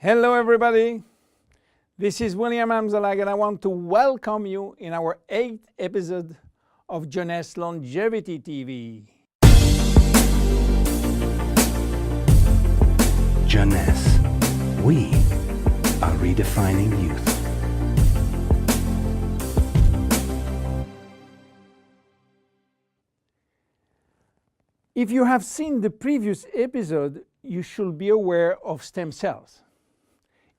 Hello everybody, this is William Amzalag and I want to welcome you in our 8th episode of Jeunesse Longevity TV. Jeunesse, we are redefining youth. If you have seen the previous episode, you should be aware of stem cells.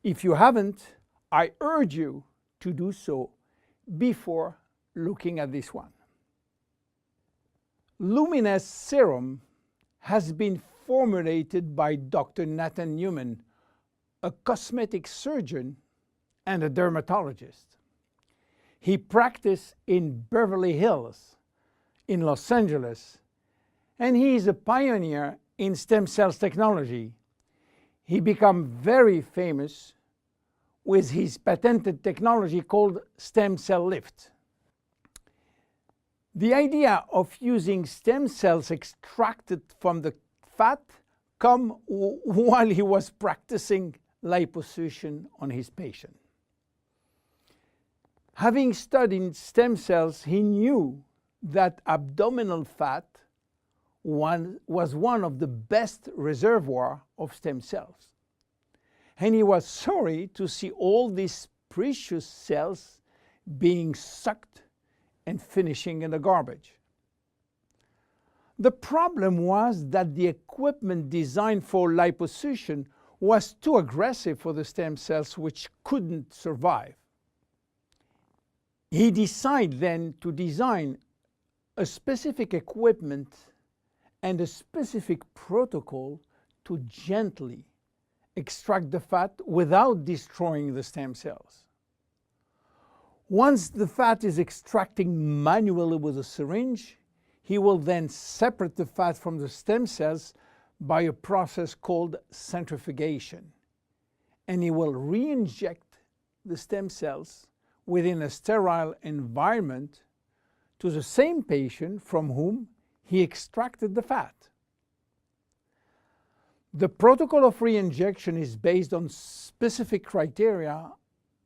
If you haven't, I urge you to do so before looking at this one. Luminous serum has been formulated by Dr. Nathan Newman, a cosmetic surgeon and a dermatologist. He practiced in Beverly Hills, in Los Angeles, and he is a pioneer in stem cells technology. He became very famous with his patented technology called stem cell lift. The idea of using stem cells extracted from the fat came while he was practicing liposuction on his patient. Having studied stem cells, he knew that abdominal fat was one of the best reservoirs of stem cells. And he was sorry to see all these precious cells being sucked and finishing in the garbage. The problem was that the equipment designed for liposuction was too aggressive for the stem cells, which couldn't survive. He decided then to design a specific equipment and a specific protocol to gently extract the fat without destroying the stem cells. Once the fat is extracting manually with a syringe, he will then separate the fat from the stem cells by a process called centrifugation. And he will re-inject the stem cells within a sterile environment to the same patient from whom he extracted the fat. The protocol of re-injection is based on specific criteria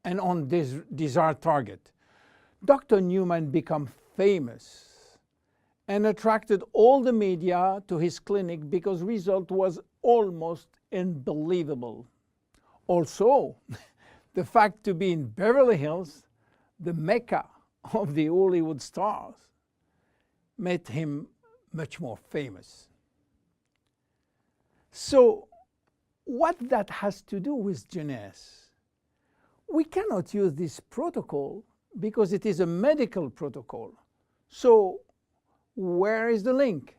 and on this desired target. Dr. Newman became famous and attracted all the media to his clinic because the result was almost unbelievable. Also, the fact to be in Beverly Hills, the mecca of the Hollywood stars, made him much more famous. So, what that has to do with Jeunesse? We cannot use this protocol because it is a medical protocol. So, where is the link?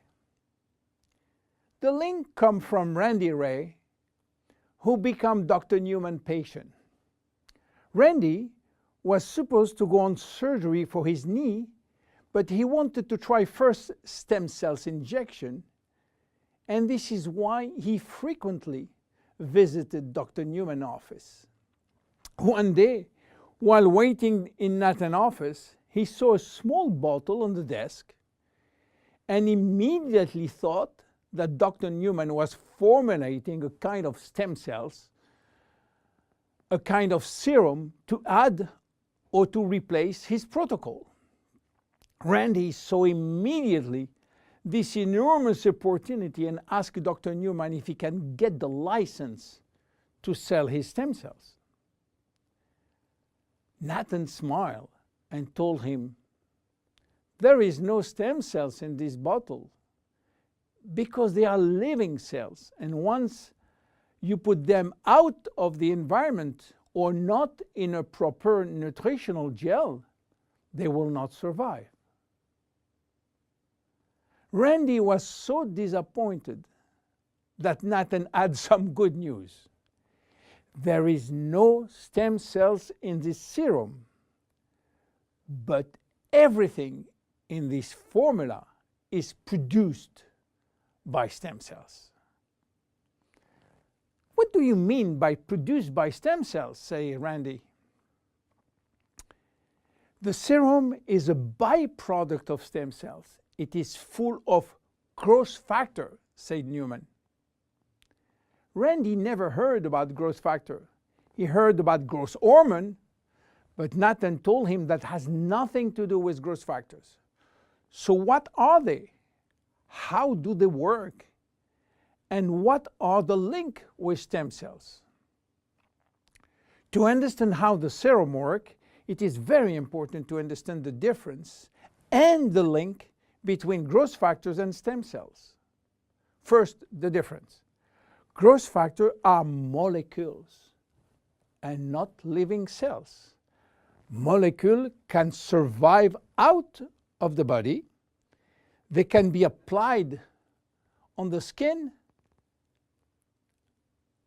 The link comes from Randy Ray, who became Dr. Newman's patient. Randy was supposed to go on surgery for his knee, but he wanted to try first stem cells injection, and this is why he frequently visited Dr. Newman's office. One day, while waiting in Nathan's office, he saw a small bottle on the desk and immediately thought that Dr. Newman was formulating a kind of stem cells, a kind of serum to add or to replace his protocol. Randy saw immediately this enormous opportunity and asked Dr. Newman if he can get the license to sell his stem cells. Nathan smiled and told him, "There is no stem cells in this bottle because they are living cells, and once you put them out of the environment or not in a proper nutritional gel, they will not survive." Randy was so disappointed that Nathan had some good news. There is no stem cells in this serum, but everything in this formula is produced by stem cells. What do you mean by produced by stem cells, say Randy? The serum is a byproduct of stem cells. It is full of growth factor, said Newman. Randy never heard about growth factor. He heard about growth hormone, but Nathan told him that has nothing to do with growth factors. So what are they? How do they work? And what are the link with stem cells? To understand how the serum works, it is very important to understand the difference and the link between growth factors and stem cells. First, the difference. Growth factors are molecules and not living cells. Molecules can survive out of the body. They can be applied on the skin,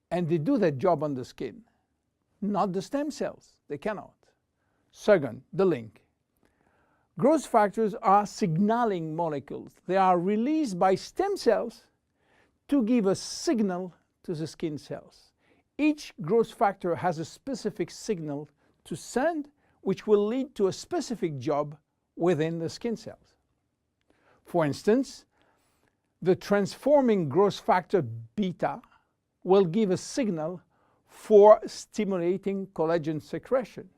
and they do their job on the skin. Not the stem cells. They cannot. Second, the link. Growth factors are signaling molecules. They are released by stem cells to give a signal to the skin cells. Each growth factor has a specific signal to send, which will lead to a specific job within the skin cells. For instance, the transforming growth factor beta will give a signal for stimulating collagen secretion.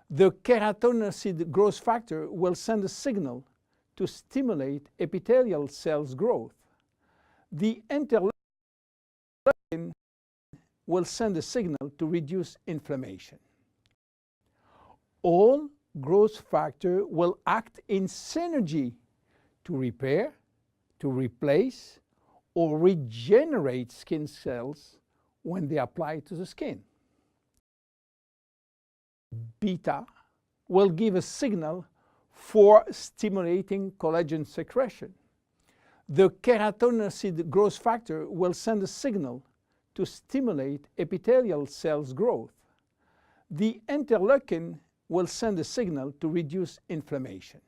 The keratinocyte growth factor will send a signal to stimulate epithelial cells growth. The interleukin will send a signal to reduce inflammation. All growth factors will act in synergy to repair, to replace, or regenerate skin cells when they apply to the skin. Beta will give a signal for stimulating collagen secretion. The keratinocyte growth factor will send a signal to stimulate epithelial cells growth. The interleukin will send a signal to reduce inflammation.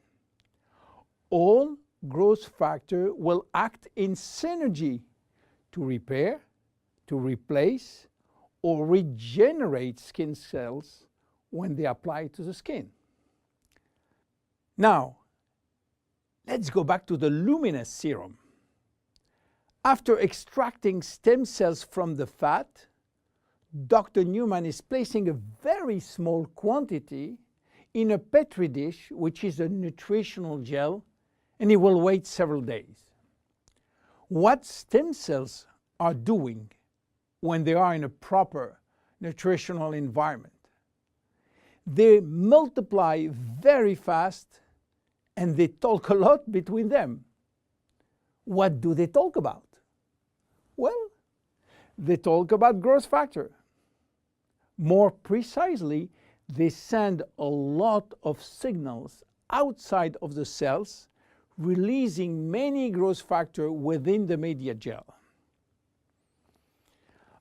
All growth factors will act in synergy to repair, to replace, or regenerate skin cells when they apply to the skin. Now, let's go back to the LUMINESCE serum. After extracting stem cells from the fat, Dr. Newman is placing a very small quantity in a petri dish, which is a nutritional gel, and he will wait several days. What stem cells are doing when they are in a proper nutritional environment? They multiply very fast and they talk a lot between them. What do they talk about? Well, they talk about growth factor. More precisely, they send a lot of signals outside of the cells, releasing many growth factors within the media gel.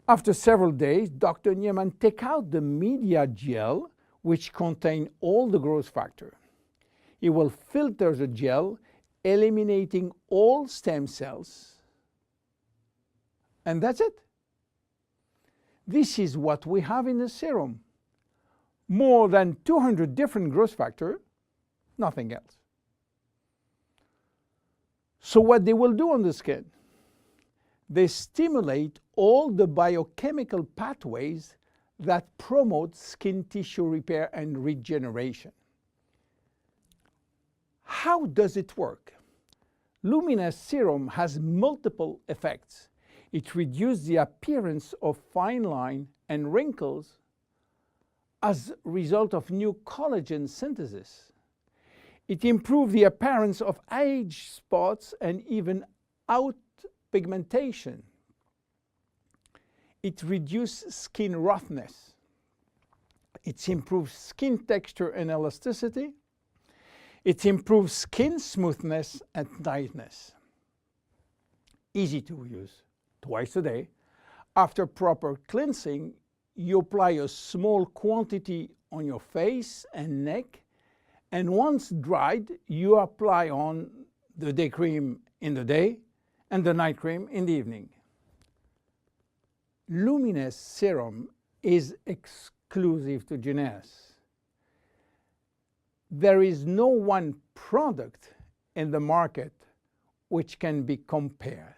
After several days, Dr. Newman takes out the media gel, which contains all the growth factor. He will filter the gel, eliminating all stem cells. And that's it. This is what we have in the serum. More than 200 different growth factors, nothing else. So what they will do on the skin? They stimulate all the biochemical pathways that promote skin tissue repair and regeneration. How does it work? LUMINESCE serum has multiple effects. It reduces the appearance of fine lines and wrinkles as a result of new collagen synthesis. It improves the appearance of age spots and even out pigmentation. It reduces skin roughness. It improves skin texture and elasticity. It improves skin smoothness and tightness. Easy to use. Twice a day. After proper cleansing, you apply a small quantity on your face and neck, and once dried, you apply on the day cream in the day and the night cream in the evening. LUMINESCE serum is exclusive to Jeunesse. There is no one product in the market which can be compared.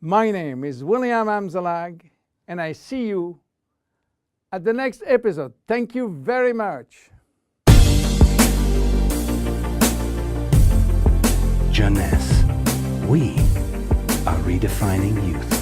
My name is William Amzalag, and I see you at the next episode. Thank you very much. Jeunesse. We are redefining youth.